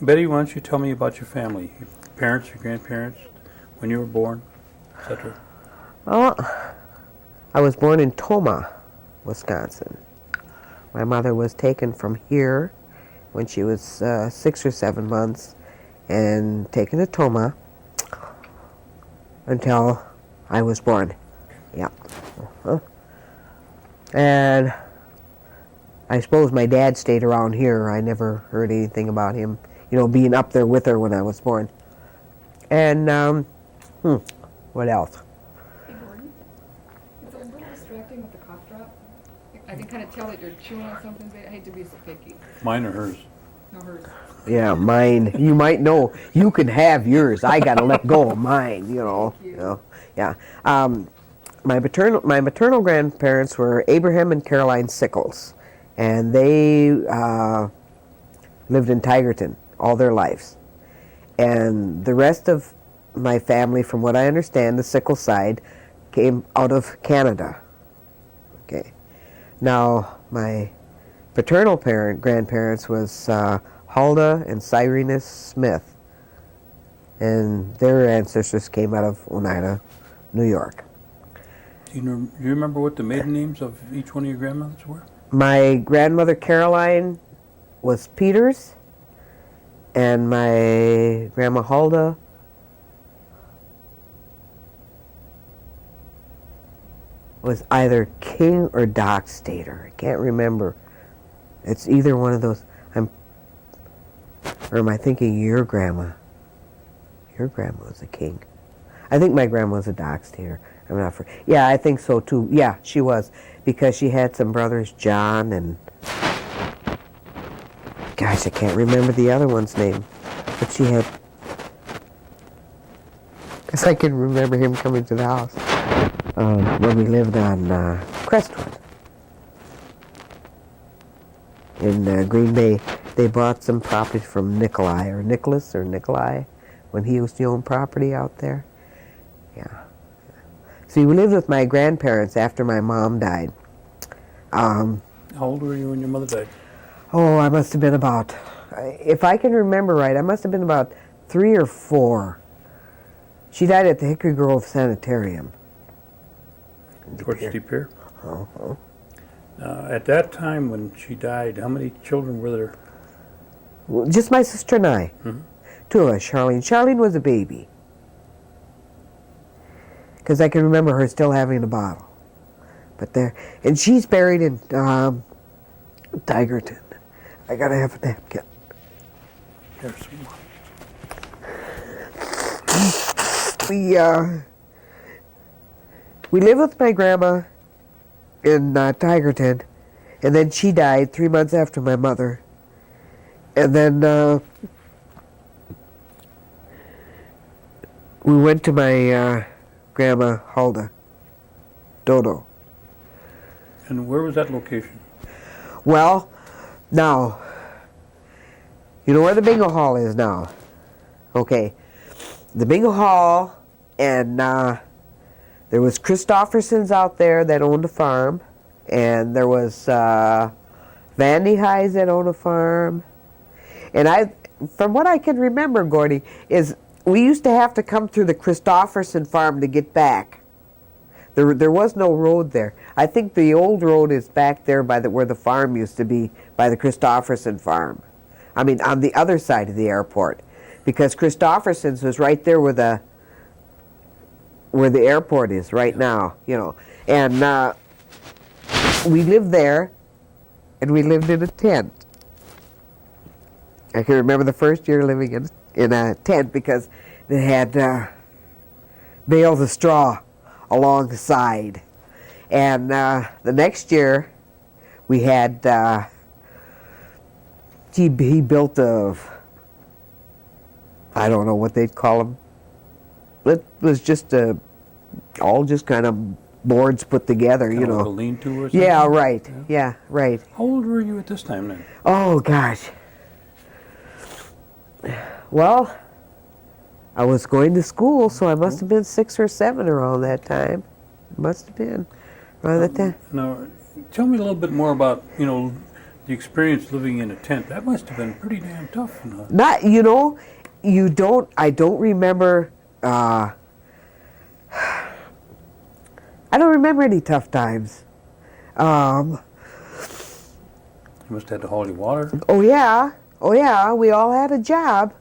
Betty, why don't you tell me about your family, your parents, your grandparents, when you were born, etc. Well, I was born in Toma, Wisconsin. My mother was taken from here when she was 6 or 7 months and taken to Toma until I was born. Yeah. Uh-huh. And I suppose my dad stayed around here. I never heard anything about him, being up there with her when I was born. And, what else? Hey, Gordon, it's a little distracting with the cough drop. I can kind of tell that you're chewing on something. I hate to be so picky. Mine or hers? No, hers. Yeah, mine. You might know. You can have yours. I got to let go of mine, Thank you. Yeah. My maternal grandparents were Abraham and Caroline Sickles, and they lived in Tigerton all their lives. And the rest of my family, from what I understand, the Sickles side, came out of Canada. Okay. Now, my paternal grandparents was Huldah and Cyrenus Smith, and their ancestors came out of Oneida, New York. Do you remember what the maiden names of each one of your grandmothers were? My grandmother Caroline was Peters, and my grandma Huldah was either King or Dockstader. I can't remember. It's either one of those. Or am I thinking your grandma? Your grandma was a King. I think my grandma was a Dockstader. I'm not for. Yeah, I think so too. Yeah, she was, because she had some brothers, John and. Gosh, I can't remember the other one's name, but she had. Because I can remember him coming to the house when we lived on Crestwood in Green Bay. They bought some property from Nikolai, when he used to own property out there. Yeah. See, we lived with my grandparents after my mom died. How old were you when your mother died? Oh, I must have been about, if I can remember right, I must have been about 3 or 4. She died at the Hickory Grove Sanitarium. Towards Deep Pier? Uh-huh. At that time when she died, how many children were there? Well, just my sister and I. Mm-hmm. 2 of us. Charlene was a baby. Because I can remember her still having a bottle. But there, and she's buried in Tigerton. I gotta have a napkin. There's some more. We lived with my grandma in Tigerton, and then she died 3 months after my mother. And then we went to my grandma Huldah, Dodo. And where was that location? Well, now, you know where the bingo hall is now? Okay. The bingo hall, and there was Christofferson's out there that owned a farm, and there was Vandy Highs that owned a farm. And from what I can remember, Gordy, is we used to have to come through the Christofferson farm to get back. There was no road there. I think the old road is back there by where the farm used to be, by the Christofferson farm. I mean, on the other side of the airport, because Christofferson's was right there where the airport is right now, And we lived there, and we lived in a tent. I can remember the first year living in a tent because they had bales of straw along the side. And the next year, we had, he built I don't know what they'd call them. It was just all just kind of boards put together, Kind of like a lean-to or something? Yeah, right. Yeah, right. How old were you at this time then? Oh, gosh. Well, I was going to school, so I must have been 6 or 7 around that time. Must have been around that time. Now, tell me a little bit more about, The experience living in a tent, that must have been pretty damn tough. Not, I don't remember, I don't remember any tough times. You must have had to haul your water. Oh yeah, we all had a job.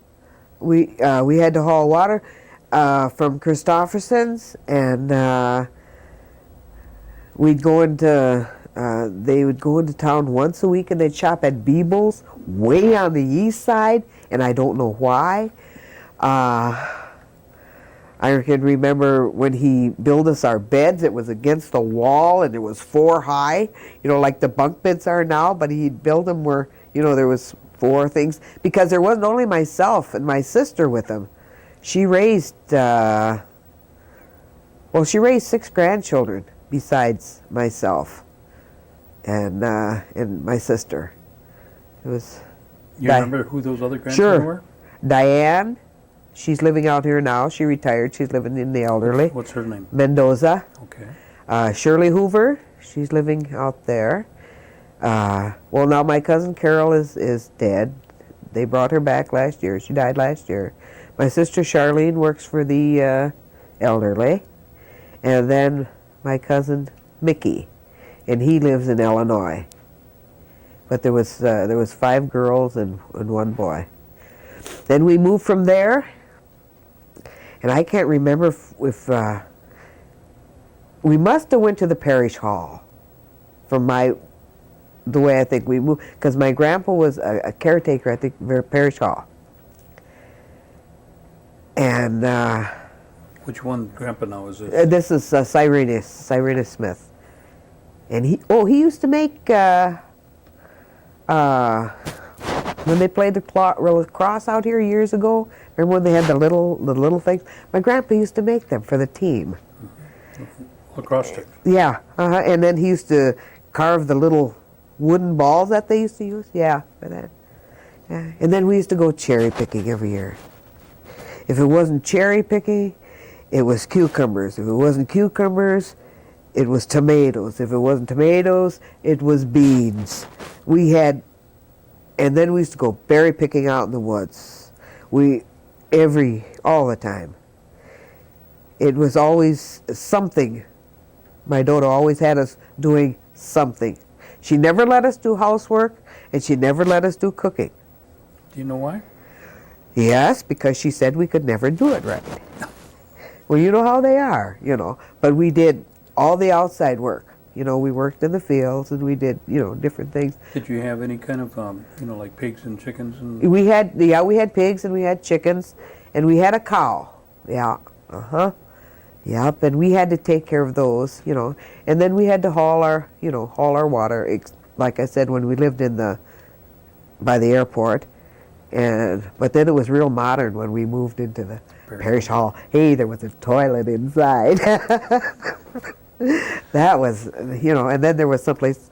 We had to haul water from Christofferson's, and we'd go into, they would go into town once a week, and they'd shop at Beeble's way on the east side, and I don't know why. I can remember when he built us our beds, it was against the wall, and it was 4 high, like the bunk beds are now, but he'd build them where, there was 4 things, because there wasn't only myself and my sister with him. She raised, she raised 6 grandchildren besides myself and my sister. It was. You remember who those other grandchildren were? Diane, she's living out here now. She retired. She's living in the elderly. What's her name? Mendoza. Okay. Shirley Hoover, she's living out there. Well, now my cousin Carol is dead. They brought her back last year. She died last year. My sister Charlene works for the elderly. And then my cousin Mickey, and he lives in Illinois. But there was 5 girls and 1 boy. Then we moved from there, and I can't remember if we must have went to the parish hall from the way I think we moved, because my grandpa was a caretaker at the parish hall. And which one grandpa now is this? This is Cyrenius Smith. And he used to make, when they played the lacrosse out here years ago, remember when they had the little things? My grandpa used to make them for the team. Lacrosse sticks. Yeah, and then he used to carve the little wooden balls that they used to use. Yeah, for that. Yeah. And then we used to go cherry picking every year. If it wasn't cherry picking, it was cucumbers. If it wasn't cucumbers, it was tomatoes. If it wasn't tomatoes, it was beans. And then we used to go berry picking out in the woods. All the time. It was always something. My daughter always had us doing something. She never let us do housework, and she never let us do cooking. Do you know why? Yes, because she said we could never do it right. Well, you know how they are, But we did all the outside work. We worked in the fields, and we did, different things. Did you have any kind of, like pigs and chickens? We had pigs, and we had chickens, and we had a cow. Yeah, Yep, and we had to take care of those, And then we had to haul our water. Like I said, when we lived by the airport, but then it was real modern when we moved into the parish hall. Hey, there was a toilet inside. That was, and then there was someplace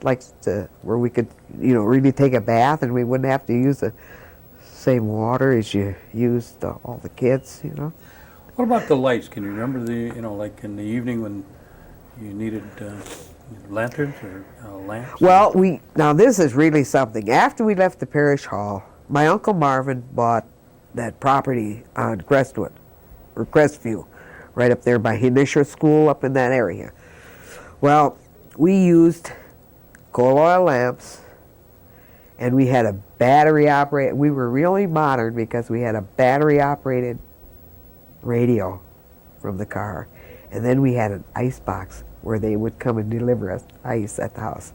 where we could, really take a bath, and we wouldn't have to use the same water as you used all the kids, What about the lights? Can you remember like in the evening when you needed lanterns or lamps? Well, now this is really something. After we left the parish hall, my Uncle Marvin bought that property on Crestwood, or Crestview, right up there by Henisha School up in that area. Well, we used coal oil lamps, and we had a battery-operated, we were really modern because we had a battery-operated radio from the car. And then we had an ice box where they would come and deliver us ice at the house.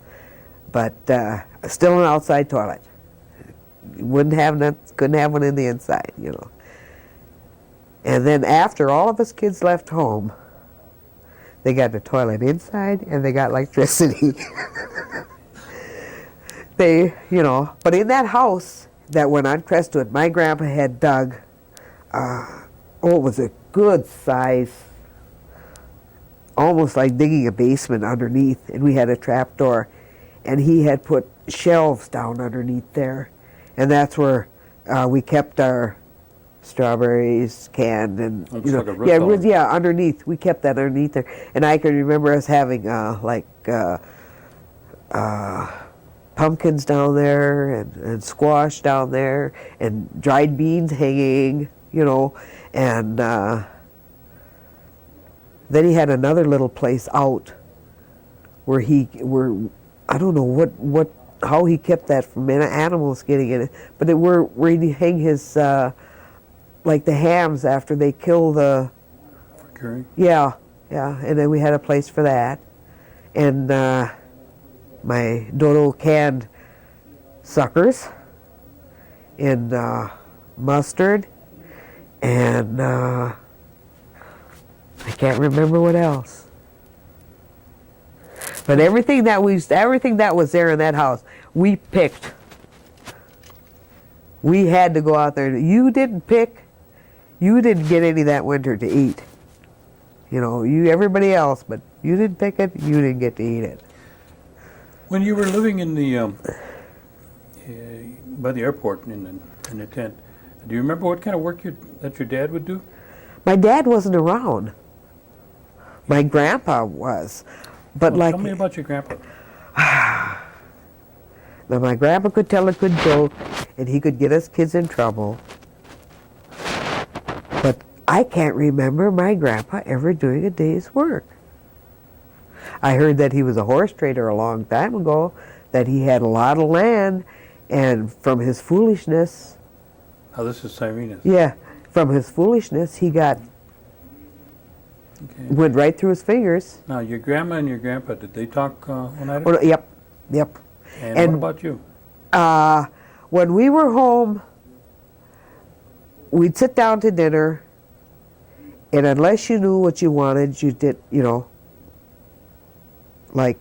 But still an outside toilet. Couldn't have one in the inside, And then after all of us kids left home, they got the toilet inside and they got electricity. But in that house that went on Crestwood, my grandpa had dug, it was a good size, almost like digging a basement underneath, and we had a trap door, and he had put shelves down underneath there, and that's where we kept our strawberries canned, and underneath. We kept that underneath there, and I can remember us having pumpkins down there and squash down there and dried beans hanging, you know, and then he had another little place out where I don't know how he kept that from animals getting in it, but where he'd hang his like the hams after they kill the. For curing? Yeah, and then we had a place for that, and my Dodo canned suckers and mustard, and I can't remember what else. But everything that was there in that house, we picked. We had to go out there. You didn't pick. You didn't get any that winter to eat. You know, everybody else, but you didn't pick it. You didn't get to eat it. When you were living in the by the airport in the tent, do you remember what kind of work that your dad would do? My dad wasn't around. My grandpa was, but Well, like. tell me about your grandpa. Now my grandpa could tell a good joke, and he could get us kids in trouble. But I can't remember my grandpa ever doing a day's work. I heard that he was a horse trader a long time ago, that he had a lot of land, and from his foolishness. Oh, this is Cyrenus. Yeah, from his foolishness, he Okay. went right through his fingers. Now, your grandma and your grandpa, did they talk one night? Oh, yep. And what about you? When we were home, we'd sit down to dinner, and unless you knew what you wanted, you did, you know, like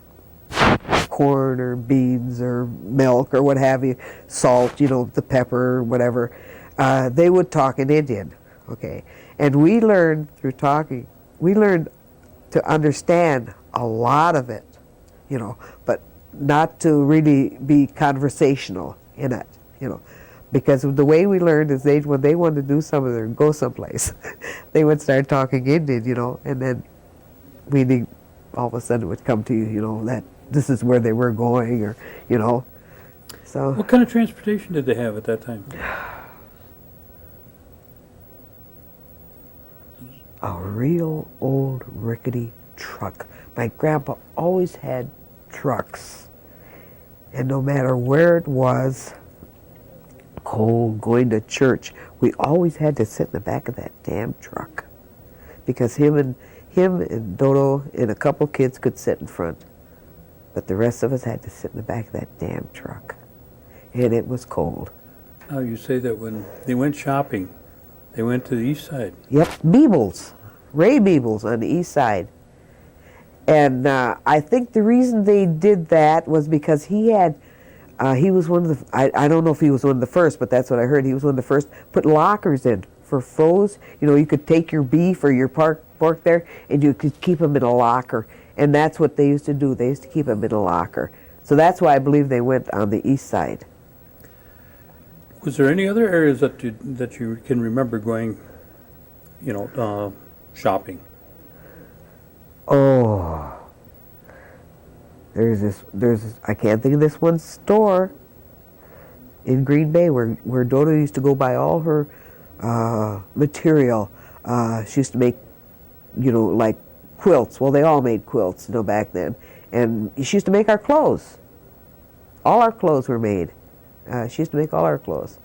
corn or beans or milk or what have you, salt, you know, the pepper, whatever, they would talk in Indian, okay? And we learned through talking, we learned to understand a lot of it, you know, but not to really be conversational in it, you know. Because the way we learned is when they wanted to do something or go someplace, they would start talking Indian, you know, and then all of a sudden it would come to you, you know, that this is where they were going, or, you know. So. What kind of transportation did they have at that time? A real old rickety truck. My grandpa always had trucks, and no matter where it was, cold, going to church, we always had to sit in the back of that damn truck, because him and Dodo and a couple kids could sit in front, but the rest of us had to sit in the back of that damn truck, and it was cold. Now, you say that when they went shopping, they went to the east side. Yep, Ray Beebles on the east side. And I think the reason they did that was because he was one of the, I don't know if he was one of the first, but that's what I heard. He was one of the first, put lockers in for froze. You know, you could take your beef or your pork there, and you could keep them in a locker. And that's what they used to do. They used to keep them in a locker. So that's why I believe they went on the east side. Was there any other areas that you can remember going, you know, shopping? Oh, there's this, I can't think of this one store in Green Bay where Dodo used to go buy all her material. She used to make, you know, like quilts. Well, they all made quilts, you know, back then. And she used to make our clothes. All our clothes were made. She used to make all our clothes.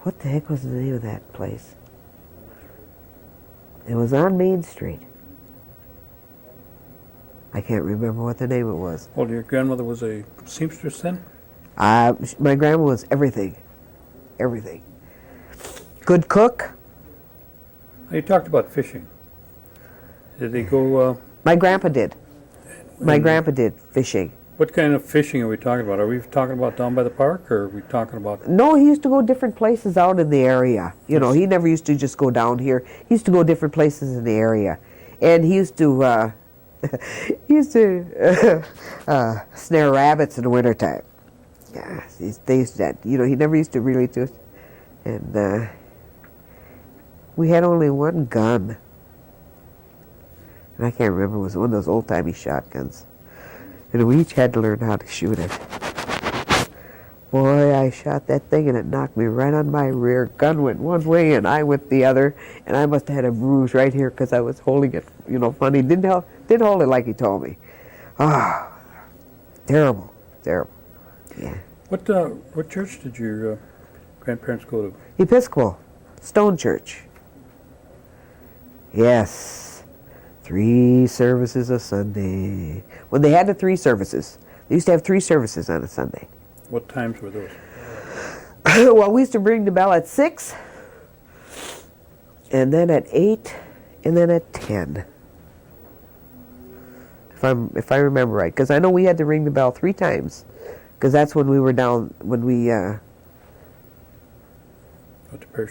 What the heck was the name of that place? It was on Main Street. I can't remember what the name it was. Well, your grandmother was a seamstress then? My grandma was everything. Everything. Good cook. You talked about fishing. Did they go... My grandpa did. My grandpa did fishing. What kind of fishing are we talking about? Are we talking about down by the park, or are we talking about... No, he used to go different places out in the area. You know, he never used to just go down here. He used to go different places in the area. And he used to, snare rabbits in the wintertime. Yeah, they used to, you know, he never used to really do it. And we had only one gun. And I can't remember, it was one of those old-timey shotguns. And we each had to learn how to shoot it. Boy, I shot that thing and it knocked me right on my rear. Gun went one way and I went the other, and I must have had a bruise right here because I was holding it, funny. Didn't hold it like he told me. Ah, terrible, terrible. Yeah. What church did your grandparents go to? Episcopal, Stone Church. Yes, 3 services a Sunday. When they had the 3 services, they used to have 3 services on a Sunday. What times were those? Well, we used to ring the bell at 6, and then at 8, and then at 10. If I remember right, because I know we had to ring the bell 3 times, because that's when we were down when we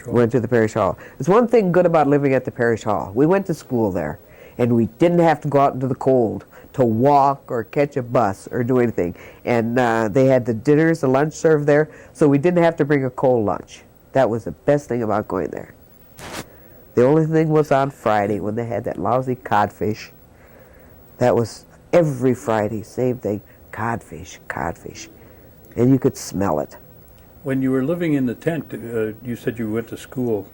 went to the parish hall. There's one thing good about living at the parish hall. We went to school there, and we didn't have to go out into the cold to walk or catch a bus or do anything. And they had the dinners, the lunch served there, so we didn't have to bring a cold lunch. That was the best thing about going there. The only thing was on Friday when they had that lousy codfish. That was every Friday, same thing, codfish. And you could smell it. When you were living in the tent, you said you went to school.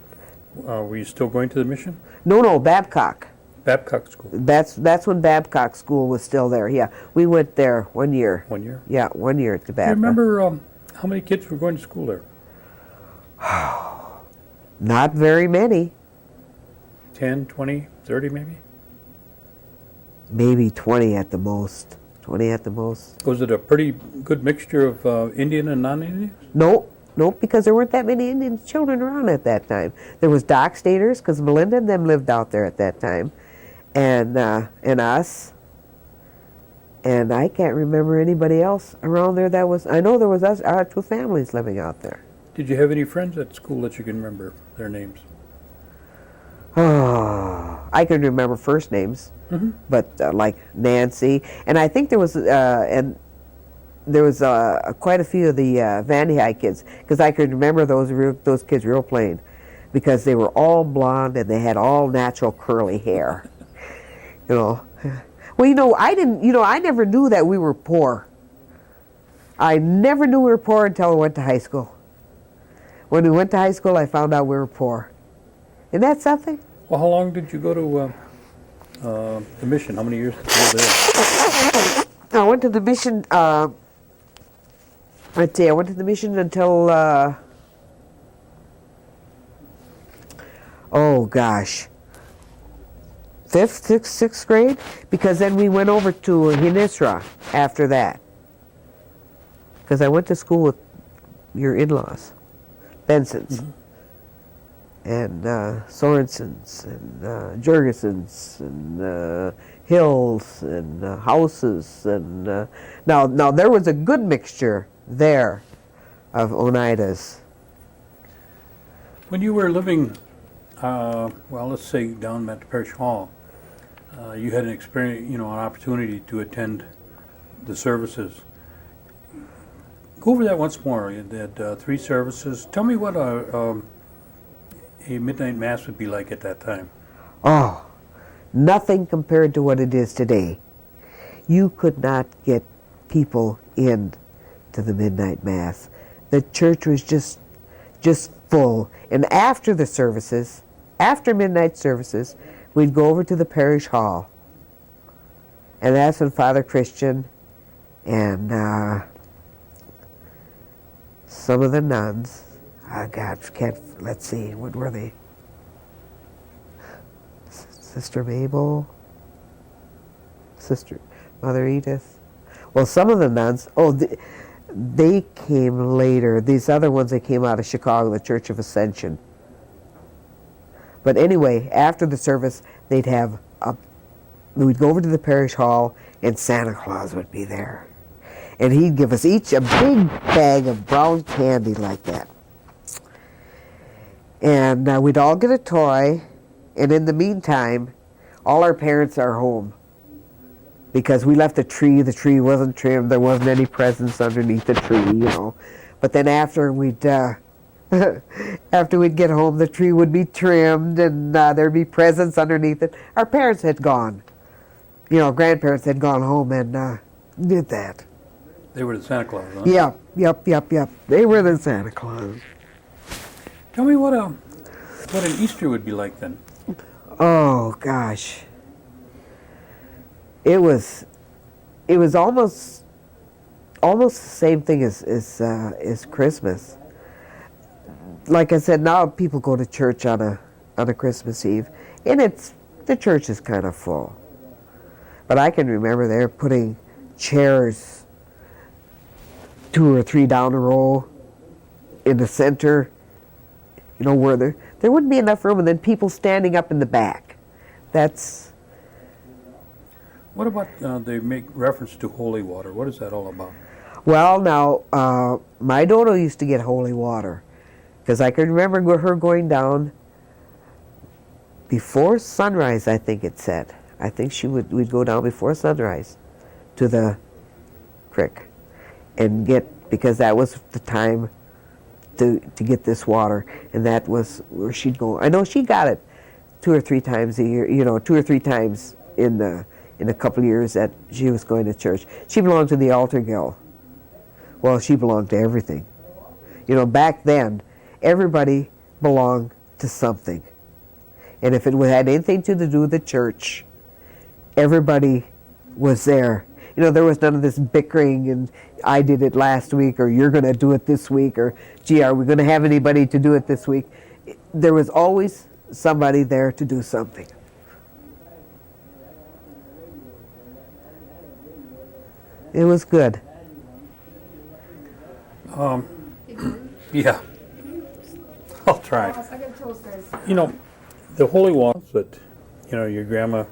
Were you still going to the mission? No, Babcock. Babcock School. That's when Babcock School was still there. Yeah, we went there 1 year. 1 year? Yeah, 1 year to Do you Babcock. remember how many kids were going to school there? Not very many. 10, 20, 30 maybe? Maybe 20 at the most. 20 at the most. Was it a pretty good mixture of Indian and non-Indians? Nope, because there weren't that many Indian children around at that time. There was Doc Staters, because Melinda and them lived out there at that time. And us. And I can't remember anybody else around there that was, I know there was us, our 2 families living out there. Did you have any friends at school that you can remember their names? Oh, I can remember first names, but like Nancy. And I think there was quite a few of the Vandy High kids, because I could remember those kids real plain, because they were all blonde and they had all natural curly hair. Well, I never knew that we were poor. I never knew we were poor until I went to high school. When we went to high school, I found out we were poor. Isn't that something? Well, how long did you go to the mission? How many years did you go there? I went to the mission, let's see, I went to the mission until, oh gosh, 5th, 6th grade, because then we went over to Hinisra after that. Because I went to school with your in-laws, Bensons, and Sorensens, and Jurgensens, and Hills, and Houses, and now there was a good mixture there of Oneidas. When you were living, well, let's say down at the parish hall, you had an experience, an opportunity to attend the services. Go over that once more. You had 3 services. Tell me what a midnight mass would be like at that time. Oh, nothing compared to what it is today. You could not get people in to the midnight mass. The church was just full. And after the services, after midnight services, we'd go over to the parish hall. And that's when Father Christian and some of the nuns, let's see, what were they? Sister Mabel, Mother Edith. Well, some of the nuns, they came later. These other ones, they came out of Chicago, the Church of Ascension. But anyway, after the service, we'd go over to the parish hall, and Santa Claus would be there. And he'd give us each a big bag of brown candy like that. And we'd all get a toy, and in the meantime, all our parents are home. Because we left the tree wasn't trimmed, there wasn't any presents underneath the tree, But then after we'd get home, the tree would be trimmed, and there'd be presents underneath it. Our parents had gone. Grandparents had gone home and did that. They were the Santa Claus, huh? Yeah. Yep. They were the Santa Claus. Tell me what an Easter would be like then. Oh gosh. It was almost the same thing as Christmas. Like I said, now people go to church on a Christmas Eve, and the church is kind of full. But I can remember they're putting chairs 2 or 3 down a row in the center, where there wouldn't be enough room, and then people standing up in the back. That's... What about they make reference to holy water? What is that all about? Well, now, my dodo used to get holy water, because I can remember her going down before sunrise, I think it said. I think we'd go down before sunrise to the creek and because that was the time to get this water, and that was where she'd go. I know she got it 2 or 3 times a year, 2 or 3 times in a couple of years that she was going to church. She belonged to the altar guild. Well, she belonged to everything. Back then, everybody belonged to something. And if it had anything to do with the church, everybody was there. There was none of this bickering and I did it last week, or you're going to do it this week, or gee, are we going to have anybody to do it this week? There was always somebody there to do something. It was good. Yeah. I'll try. I gotta tell those guys. The holy water that, your grandma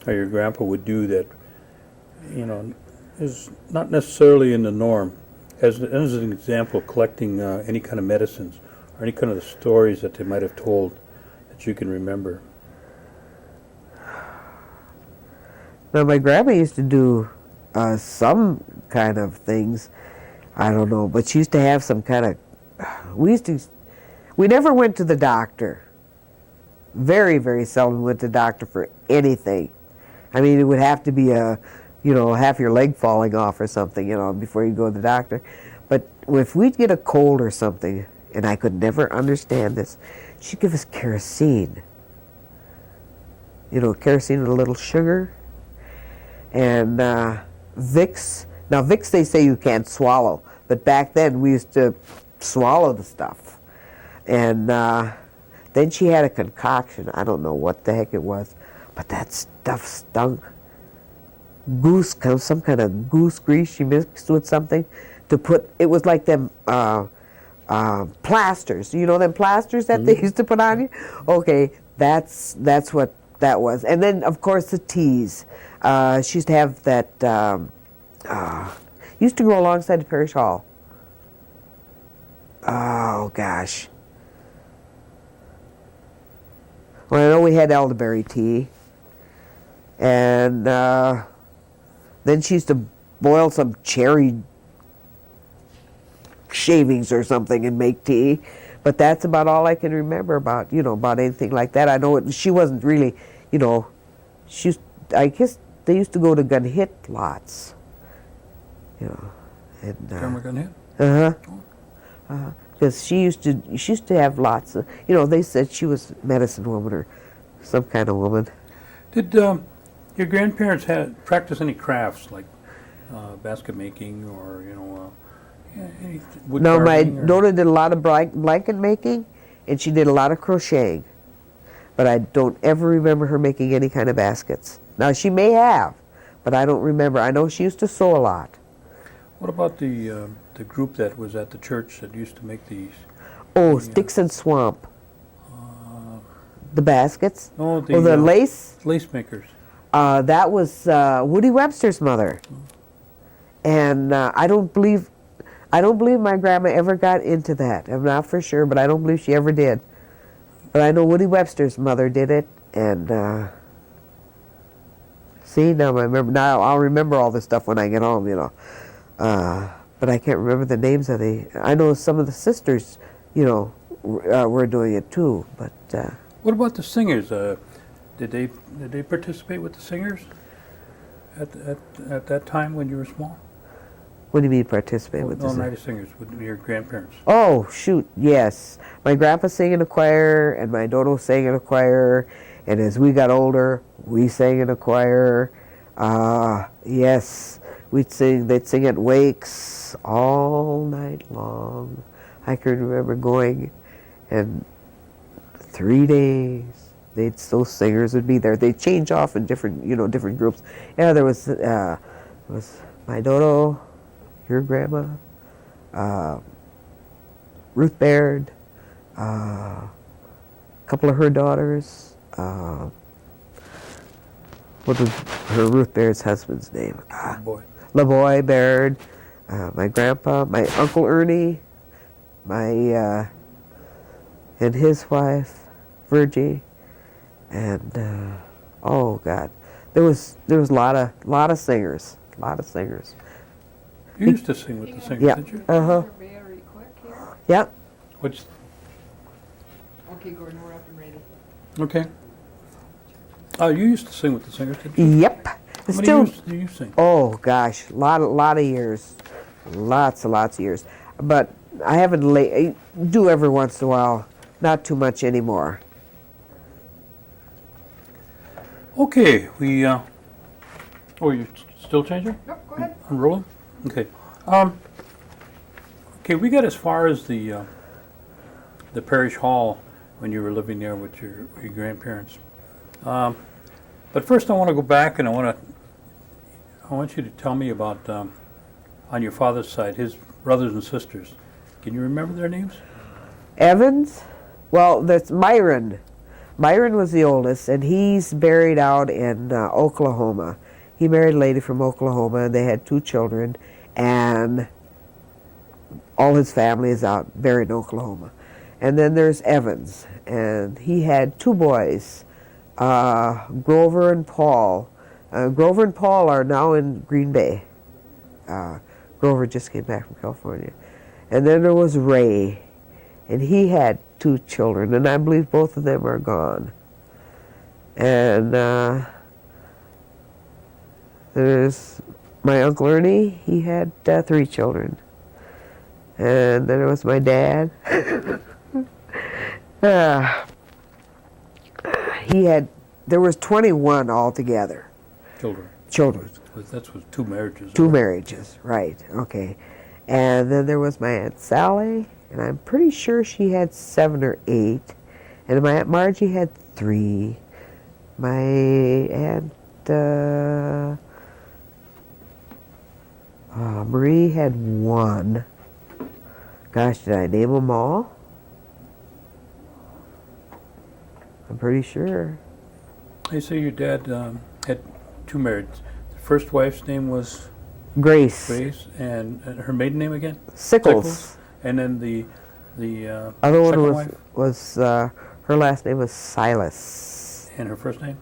or your grandpa would do that, is not necessarily in the norm. As an example, collecting any kind of medicines or any kind of the stories that they might have told that you can remember. Now, my grandma used to do some kind of things. I don't know, but she used to have some kind of... We never went to the doctor. Very, very seldom went to the doctor for anything. I mean, it would have to be half your leg falling off or something, before you go to the doctor. But if we'd get a cold or something, and I could never understand this, she'd give us kerosene. Kerosene with a little sugar. And Vicks. Now, Vicks, they say you can't swallow. But back then, we used to swallow the stuff. And then she had a concoction. I don't know what the heck it was. But that stuff stunk. Some kind of goose grease she mixed with something to put. It was like them plasters. Them plasters that they used to put on you? Okay, that's what that was. And then, of course, the teas. She used to have that... used to grow alongside the parish hall. Oh, gosh. Well, I know we had elderberry tea. And then she used to boil some cherry shavings or something and make tea. But that's about all I can remember about anything like that. I know she wasn't really, I guess they used to go to gun hit lots. Grandma gun hit? Because she used to have lots of, they said she was a medicine woman or some kind of woman. Did your grandparents practice any crafts like basket making or any wood No, my carving or... daughter did a lot of blanket making, and she did a lot of crocheting. But I don't ever remember her making any kind of baskets. Now, she may have, but I don't remember. I know she used to sew a lot. What about the group that was at the church that used to make these? Oh, Sticks and Swamp. The baskets? No, the lace? Lace makers. That was Woody Webster's mother. And I don't believe my grandma ever got into that. I'm not for sure, but I don't believe she ever did. But I know Woody Webster's mother did it, and see, now I'll remember all this stuff when I get home, but I can't remember the names of I know some of the sisters, were doing it too, but. What about the singers? Did they participate with the singers at that time when you were small? What do you mean participate with the No, singers? night of singers with your grandparents. Oh, shoot, yes. My grandpa sang in a choir, and my dodo sang in a choir, and as we got older, we sang in a choir. Yes, they'd sing at wakes all night long. I can remember going, and 3 days, those singers would be there. They'd change off in different groups. Yeah, there was my dodo, your grandma, Ruth Baird, a couple of her daughters. What was Ruth Baird's husband's name? Boy. LaBoy Baird, my grandpa, my Uncle Ernie, and his wife, Virgie, and oh God, there was a lot of singers, You used to sing with the singers, Yeah. didn't you? Uh-huh. Very quick here. Yep. Which, Okay, Gordon, we're up and ready. okay. Oh, you used to sing with the singers, didn't you? Yep. How many Still. years do you sing? Oh gosh, lot of years, lots of years. But I haven't I do every once in a while, not too much anymore. Okay, oh, you're still changing? Yep, go ahead. Unrolling? Okay. Okay, we got as far as the parish hall when you were living there with your grandparents. But first I want to go back and I want you to tell me about, on your father's side, his brothers and sisters. Can you remember their names? Evans, well, that's Myron. Myron was the oldest, and he's buried out in Oklahoma. He married a lady from Oklahoma, and they had 2 children, and all his family is out buried in Oklahoma. And then there's Evans, and he had 2 boys, Grover and Paul. Grover and Paul are now in Green Bay. Grover just came back from California. And then there was Ray, and he had 2 children, and I believe both of them are gone. And there's my Uncle Ernie, he had 3 children. And then there was my dad. There was 21 altogether. Children. That's with 2 marriages. 2 marriages, right, okay. And then there was my Aunt Sally, and I'm pretty sure she had 7 or 8. And my Aunt Margie had 3. My Aunt Marie had 1. Gosh, did I name them all? I'm pretty sure. They say your dad had 2 marriages. The first wife's name was Grace. and her maiden name again? Sickles. And then the Other one second was wife? her last name was Silas. And her first name?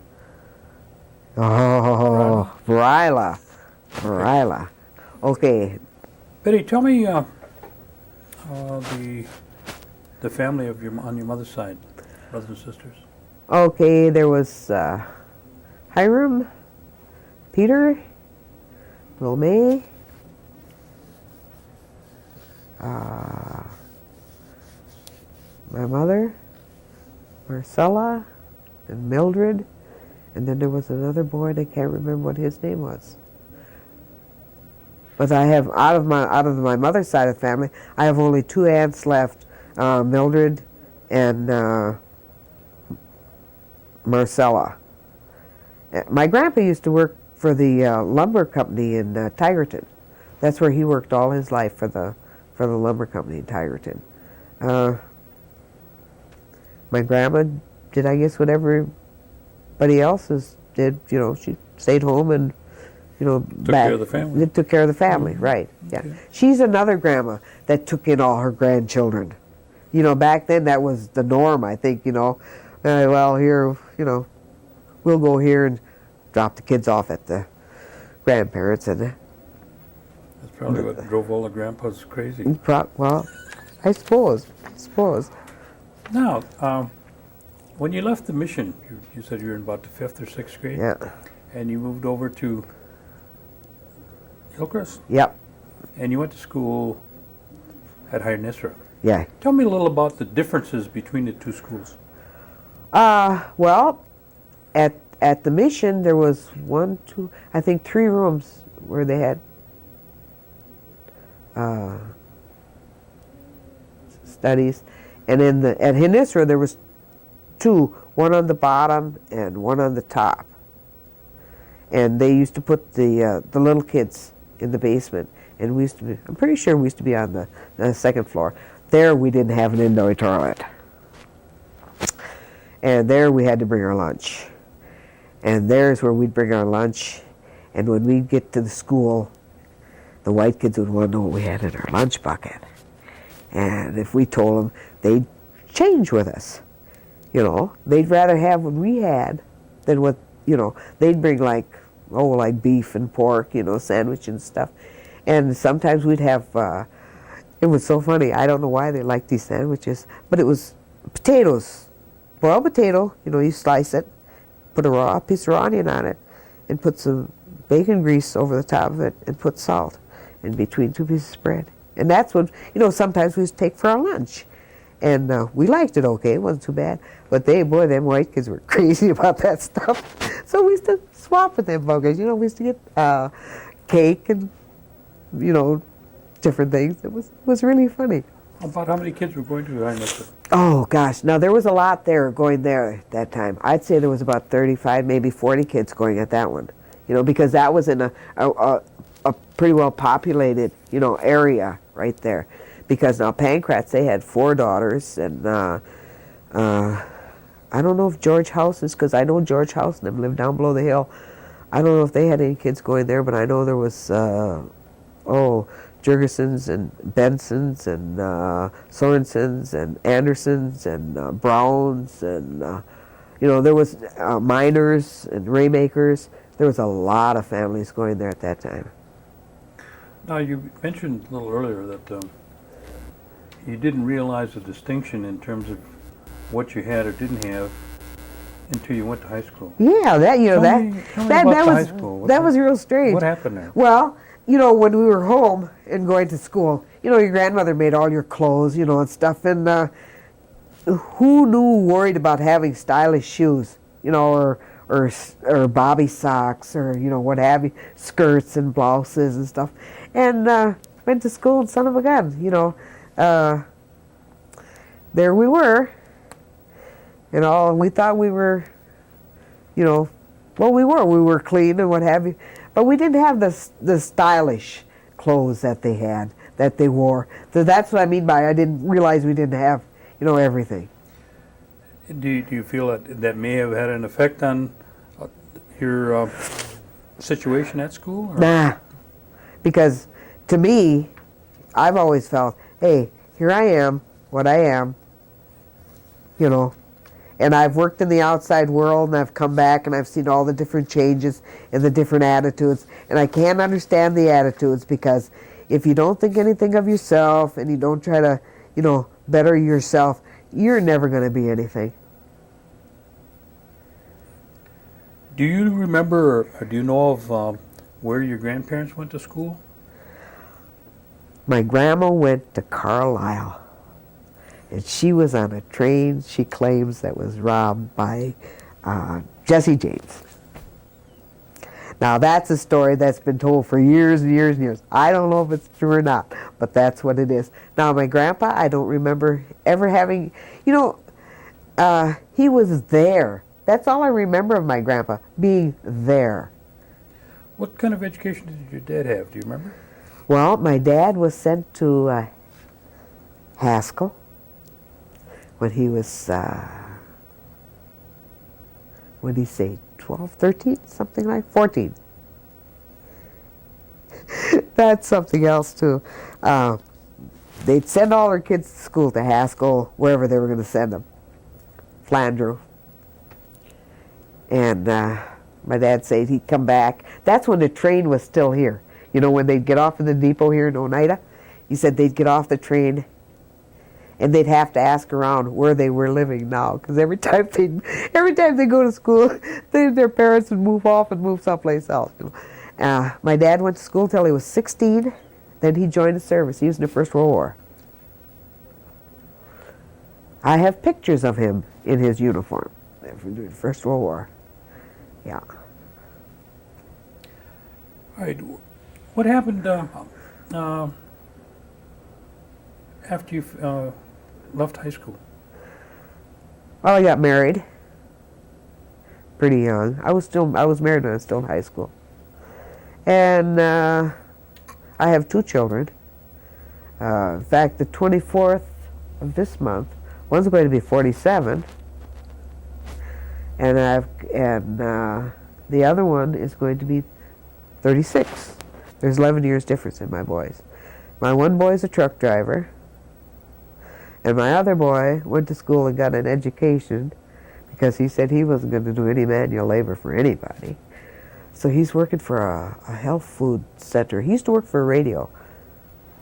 Oh, Bryla. Okay. Betty, tell me the family of on your mother's side, brothers and sisters. Okay, there was Hiram, Peter, Wilmay, my mother, Marcella, and Mildred, and then there was another boy, and I can't remember what his name was. But I have out of my mother's side of the family, I have only 2 aunts left, Mildred and Marcella. My grandpa used to work for the lumber company in Tigerton. That's where he worked all his life for the lumber company in Tigerton. My grandma did, I guess, what everybody else did. You know, she stayed home and, you know, Took care of the family. Took care of the family, right? Yeah. Okay. She's another grandma that took in all her grandchildren. You know, back then that was the norm. I think, you know, well, here, you know, we'll go here and drop the kids off at the grandparents, and That's probably what drove all the grandpas crazy. well, I suppose. Now, when you left the mission, you said you were in about the 5th or 6th grade? Yeah. And you moved over to Hillcrest? Yep. And you went to school at Dennison. Yeah. Tell me a little about the differences between the two schools. Well, at the mission there was one, two, I think 3 rooms where they had studies, and at Dennison there was 2, one on the bottom and one on the top. And they used to put the little kids in the basement, and we used to be, I'm pretty sure we used to be on the 2nd floor. There we didn't have an indoor toilet. And there we had to bring our lunch. And there's where we'd bring our lunch, and when we'd get to the school, the white kids would want to know what we had in our lunch bucket. And if we told them, they'd change with us. You know, they'd rather have what we had than what, you know, they'd bring like beef and pork, you know, sandwich and stuff. And sometimes we'd have, it was so funny, I don't know why they liked these sandwiches, but it was potatoes, boiled potato, you know, you slice it, put a piece of raw onion on it, and put some bacon grease over the top of it, and put salt in between 2 pieces of bread. And that's what, you know, sometimes we used to take for our lunch. And we liked it okay, it wasn't too bad. But them white kids were crazy about that stuff. So we used to swap with them buggers. You know, we used to get cake and, you know, different things. It was really funny. About how many kids were going to Dennison? Oh gosh, now there was a lot there going there at that time. I'd say there was about 35, maybe 40 kids going at that one. You know, because that was in a pretty well populated, you know, area right there. Because now Pancrats, they had 4 daughters, and I don't know if George House is, because I know George House and them lived down below the hill. I don't know if they had any kids going there, but I know there was Jurgensons and Bensons and Sorensons and Andersons and Browns and you know, there was miners and Raymakers. There was a lot of families going there at that time. Now, you mentioned a little earlier that you didn't realize the distinction in terms of what you had or didn't have until you went to high school. Yeah, that, you know, Tell me that about was high school. that was real strange. What happened there? Well, you know, when we were home and going to school, you know, your grandmother made all your clothes, you know, and stuff, and who worried about having stylish shoes, you know, or bobby socks, or, you know, what have you, skirts and blouses and stuff. And went to school, and son of a gun, you know, there we were, and all, we thought we were, you know, well, we were clean and what have you, but we didn't have the stylish clothes that they had, that they wore. So that's what I mean by I didn't realize we didn't have, you know, everything. Do you feel that may have had an effect on your situation at school? Or? Nah, because to me, I've always felt, hey, here I am, what I am, you know, and I've worked in the outside world, and I've come back, and I've seen all the different changes and the different attitudes, and I can't understand the attitudes, because if you don't think anything of yourself and you don't try to, you know, better yourself, you're never going to be anything. Do you remember, or do you know of where your grandparents went to school? My grandma went to Carlisle, and she was on a train, she claims, that was robbed by Jesse James. Now that's a story that's been told for years and years and years. I don't know if it's true or not, but that's what it is. Now my grandpa, I don't remember ever having, you know, he was there. That's all I remember of my grandpa, being there. What kind of education did your dad have? Do you remember? Well, my dad was sent to Haskell when he was, what did he say, 12, 13, something like 14. That's something else too. They'd send all their kids to school, to Haskell, wherever they were going to send them. Flandreau. And my dad said he'd come back. That's when the train was still here. You know, when they'd get off in the depot here in Oneida, he said they'd get off the train and they'd have to ask around where they were living now, because every time they go to school, their parents would move off and move someplace else. You know. My dad went to school till he was 16, Then he joined the service. He was in the First World War. I have pictures of him in his uniform from the First World War. Yeah. All right. What happened after you left high school? Well, I got married pretty young. I was married when I was still in high school. And I have 2 children. In fact, the 24th of this month, one's going to be 47, and the other one is going to be 36. There's 11 years difference in my boys. My one boy is a truck driver, and my other boy went to school and got an education because he said he wasn't going to do any manual labor for anybody. So he's working for a health food center. He used to work for a radio,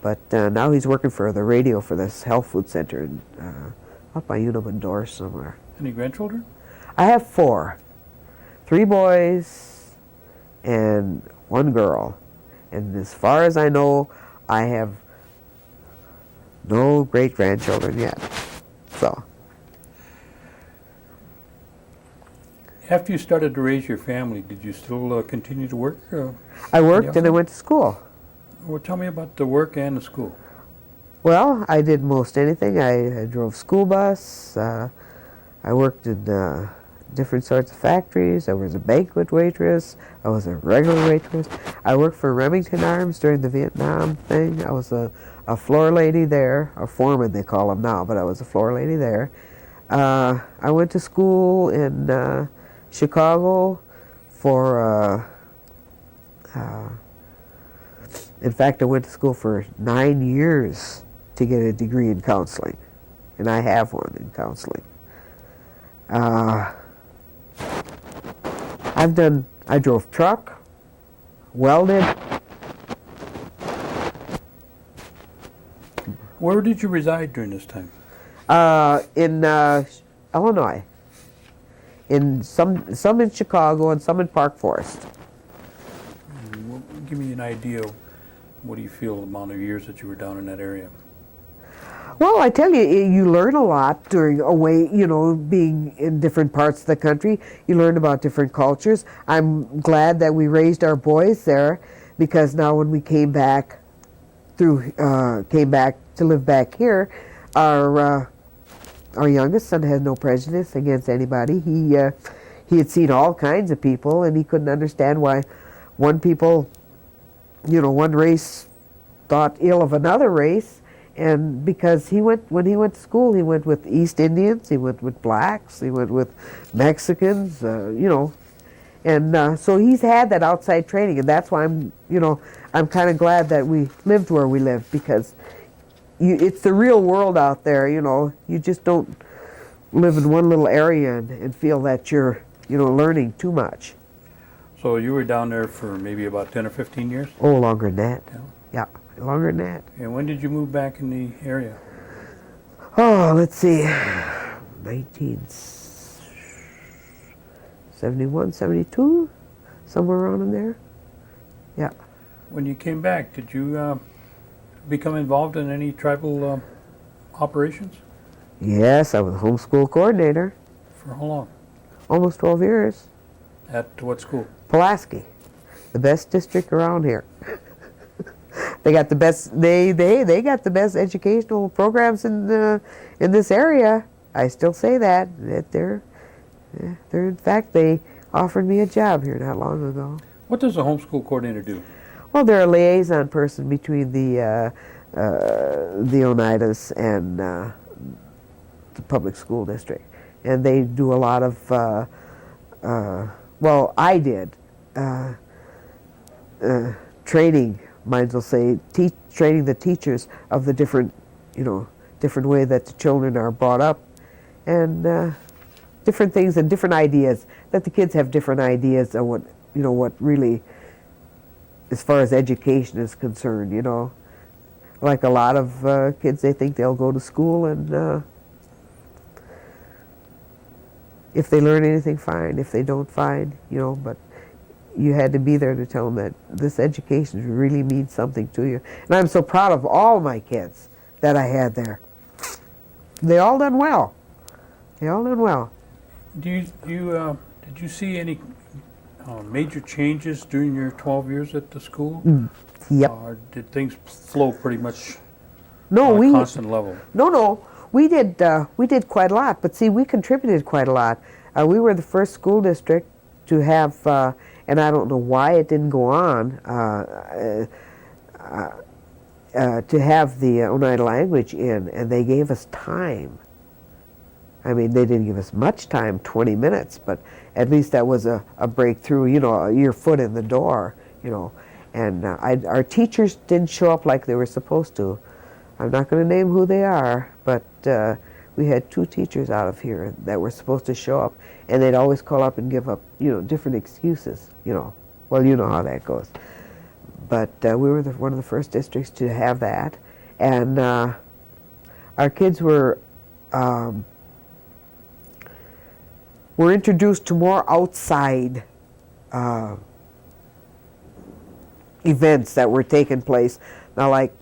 but now he's working for the radio for this health food center up by Unum Dorse somewhere. Any grandchildren? I have 4. 3 boys and 1 girl. And as far as I know, I have no great-grandchildren yet. So. After you started to raise your family, did you still continue to work? I worked and I went to school. Well, tell me about the work and the school. Well, I did most anything. I drove school bus. I worked in different sorts of factories. I was a banquet waitress. I was a regular waitress. I worked for Remington Arms during the Vietnam thing. I was a floor lady there, a foreman they call them now, but I was a floor lady there. I went to school in Chicago for, in fact, I went to school for 9 years to get a degree in counseling, and I have one in counseling. I drove truck, welded. Where did you reside during this time? In Illinois. In some in Chicago and some in Park Forest. Well, give me an idea of what do you feel the amount of years that you were down in that area? Well, I tell you, you learn a lot during away, being in different parts of the country. You learn about different cultures. I'm glad that we raised our boys there, because now when we came back to live back here, our youngest son had no prejudice against anybody. He had seen all kinds of people, and he couldn't understand why one race thought ill of another race. And because when he went to school, he went with East Indians, he went with blacks, he went with Mexicans, and so he's had that outside training, and that's why I'm kind of glad that we lived where we lived, because it's the real world out there. You just don't live in one little area and feel that you're learning too much. So you were down there for maybe about 10 or 15 years? Oh, longer than that. Yeah. Yeah, longer than that. And when did you move back in the area? Oh, let's see, 1971, 72, somewhere around in there. Yeah. When you came back, did you become involved in any tribal operations? Yes, I was a homeschool coordinator. For how long? Almost 12 years. At what school? Pulaski, the best district around here. They got the best. They got the best educational programs in this area. I still say that they're in fact, they offered me a job here not long ago. What does a homeschool coordinator do? Well, they're a liaison person between the Oneidas and the public school district, and they do a lot of. Well, I did training. Mine will say training the teachers of the different way that the children are brought up, and different things and different ideas, that the kids have different ideas of what really, as far as education is concerned, like a lot of kids, they think they'll go to school and if they learn anything, fine. If they don't, fine, but you had to be there to tell them that this education really means something to you. And I'm so proud of all my kids that I had there. They all done well. They all done well. Did you see any major changes during your 12 years at the school? Yep. Or did things flow pretty much No, on we a constant level? no. We did quite a lot. But see, we contributed quite a lot. We were the first school district to have, and I don't know why it didn't go on, to have the Oneida language in, and they gave us time. I mean, they didn't give us much time, 20 minutes, but at least that was a breakthrough, you know, your foot in the door, you know. And our teachers didn't show up like they were supposed to. I'm not going to name who they are, but we had 2 teachers out of here that were supposed to show up, and they'd always call up and give up, you know, different excuses, you know. Well, you know how that goes. But we were one of the first districts to have that, and our kids were introduced to more outside events that were taking place. Now, like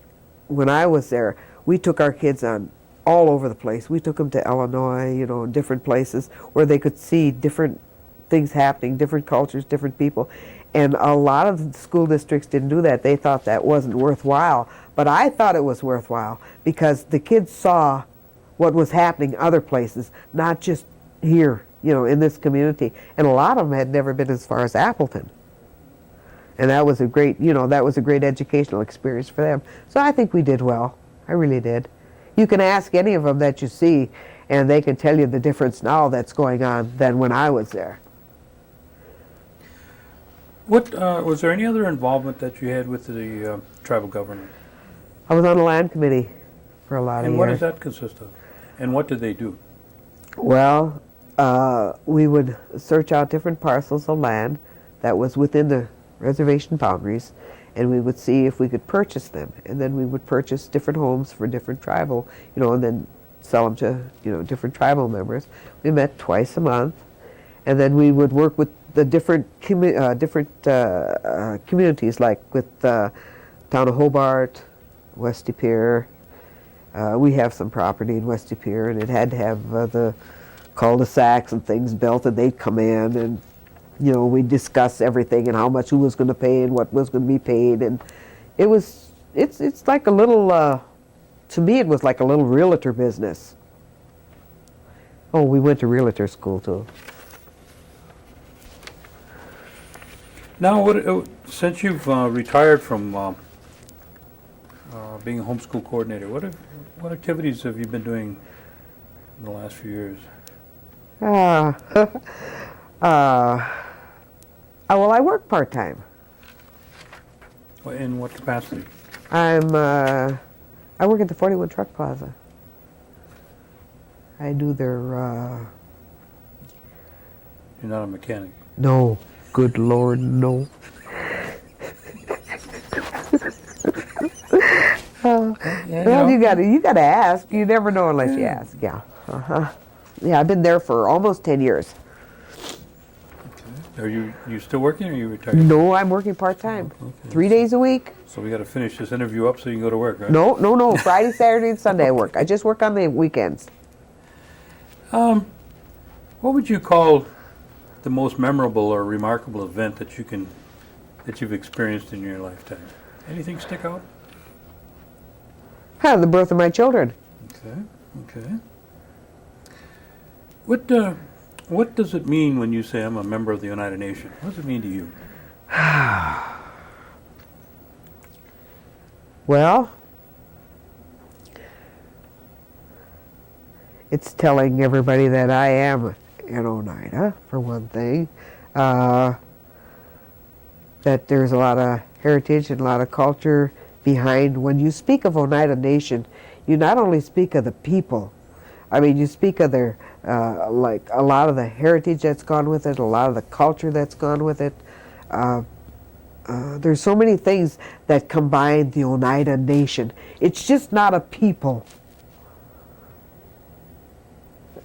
when I was there, we took our kids on all over the place. We took them to Illinois, you know, different places where they could see different things happening, different cultures, different people. And a lot of the school districts didn't do that. They thought that wasn't worthwhile. But I thought it was worthwhile because the kids saw what was happening other places, not just here, you know, in this community. And a lot of them had never been as far as Appleton. And that was a great, you know, that was a great educational experience for them. So I think we did well. I really did. You can ask any of them that you see, and they can tell you the difference now that's going on than when I was there. What was there any other involvement that you had with the tribal government? I was on the land committee for a lot of years. And what does that consist of? And what did they do? Well, we would search out different parcels of land that was within the reservation boundaries, and we would see if we could purchase them. And then we would purchase different homes for different tribal, you know, and then sell them to, you know, different tribal members. We met twice a month, and then we would work with the different communities, like with town of Hobart, West De Pere. We have some property in West De Pere, and it had to have the cul-de-sacs and things built, and they'd come in, and you know, we'd discuss everything and how much who was going to pay and what was going to be paid, and it's like a little, to me it was like a little realtor business. Oh, we went to realtor school too. Now, since you've retired from being a homeschool coordinator, what activities have you been doing in the last few years? Well, I work part-time. In what capacity? I work at the 41 Truck Plaza. I do their, You're not a mechanic. no, good Lord, no. Well, you gotta ask. You never know unless you ask. Yeah. Yeah, I've been there for almost 10 years. Okay. Are you still working, or are you retired? No, I'm working part-time. Okay. 3 days a week. So we got to finish this interview up so you can go to work, right? No. Friday, Saturday, and Sunday I work. I just work on the weekends. What would you call the most memorable or remarkable event that you've experienced in your lifetime? Anything stick out? The birth of my children. Okay. What does it mean when you say I'm a member of the United Nations? What does it mean to you? Well, it's telling everybody that I am in Oneida, for one thing. That there's a lot of heritage and a lot of culture behind. When you speak of Oneida Nation, you not only speak of the people, I mean, you speak of their, like a lot of the heritage that's gone with it, a lot of the culture that's gone with it. There's so many things that combine the Oneida Nation. It's just not a people.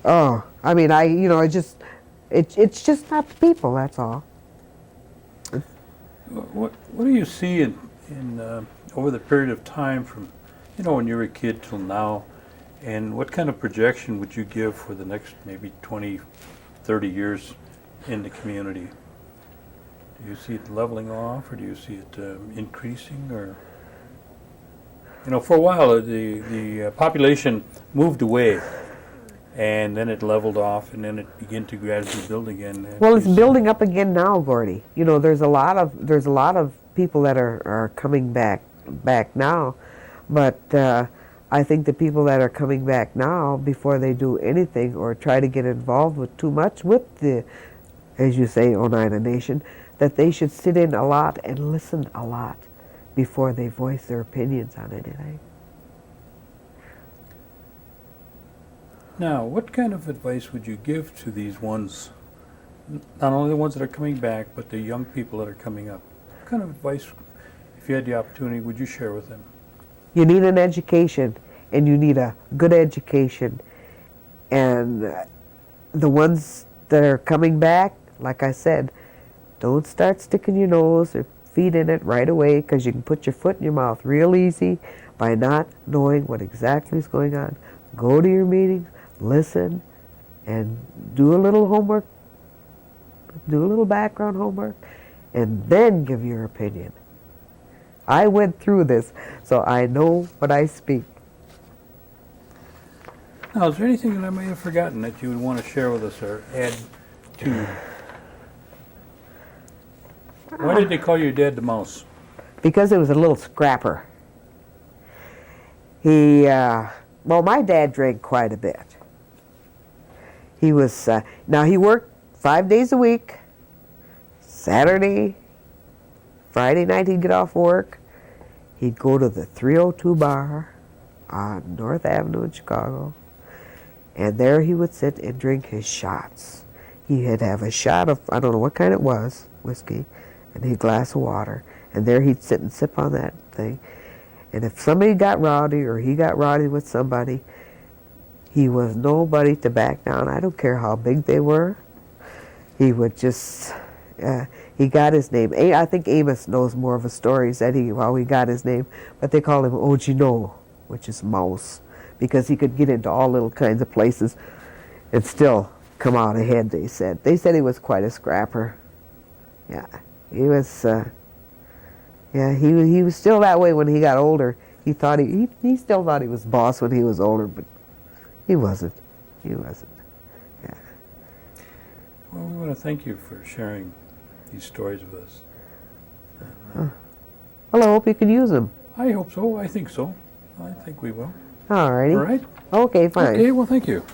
Oh, I mean, it's just not the people, that's all. What do you see in over the period of time from, when you were a kid till now, and what kind of projection would you give for the next maybe 20, 30 years in the community? Do you see it leveling off, or do you see it increasing, or? For a while, the population moved away, and then it leveled off, and then it began to gradually build again. Well, it's building up again now, Gordy. There's a lot of people that are coming back now, but I think the people that are coming back now, before they do anything or try to get involved with too much with the, as you say, Oneida Nation, that they should sit in a lot and listen a lot before they voice their opinions on anything. Now, what kind of advice would you give to these ones, not only the ones that are coming back, but the young people that are coming up? What kind of advice, if you had the opportunity, would you share with them? You need an education, and you need a good education. And the ones that are coming back, like I said, don't start sticking your nose or feet in it right away, because you can put your foot in your mouth real easy by not knowing what exactly is going on. Go to your meetings, listen, and do a little homework, do a little background homework, and then give your opinion. I went through this, so I know what I speak. Now, is there anything that I may have forgotten that you would want to share with us or add to? Why did they call your dad the mouse? Because it was a little scrapper. Well, my dad drank quite a bit. He was, now he worked 5 days a week. Saturday, Friday night he'd get off work. He'd go to the 302 bar on North Avenue in Chicago. And there he would sit and drink his shots. He'd have a shot of, I don't know what kind it was, whiskey, and a glass of water. And there he'd sit and sip on that thing. And if somebody got rowdy or he got rowdy with somebody, he was nobody to back down. I don't care how big they were. He would just, he got his name. I think Amos knows more of the stories that how he got his name, but they call him OHE, which is mouse, because he could get into all little kinds of places and still come out ahead, they said. They said he was quite a scrapper. Yeah, he was, he was still that way when he got older. He thought he still thought he was boss when he was older, but he wasn't. He wasn't. Yeah. Well, we want to thank you for sharing these stories with us. Well, I hope you could use them. I hope so. I think so. I think we will. All righty. All right. Okay, fine. Okay, well, thank you.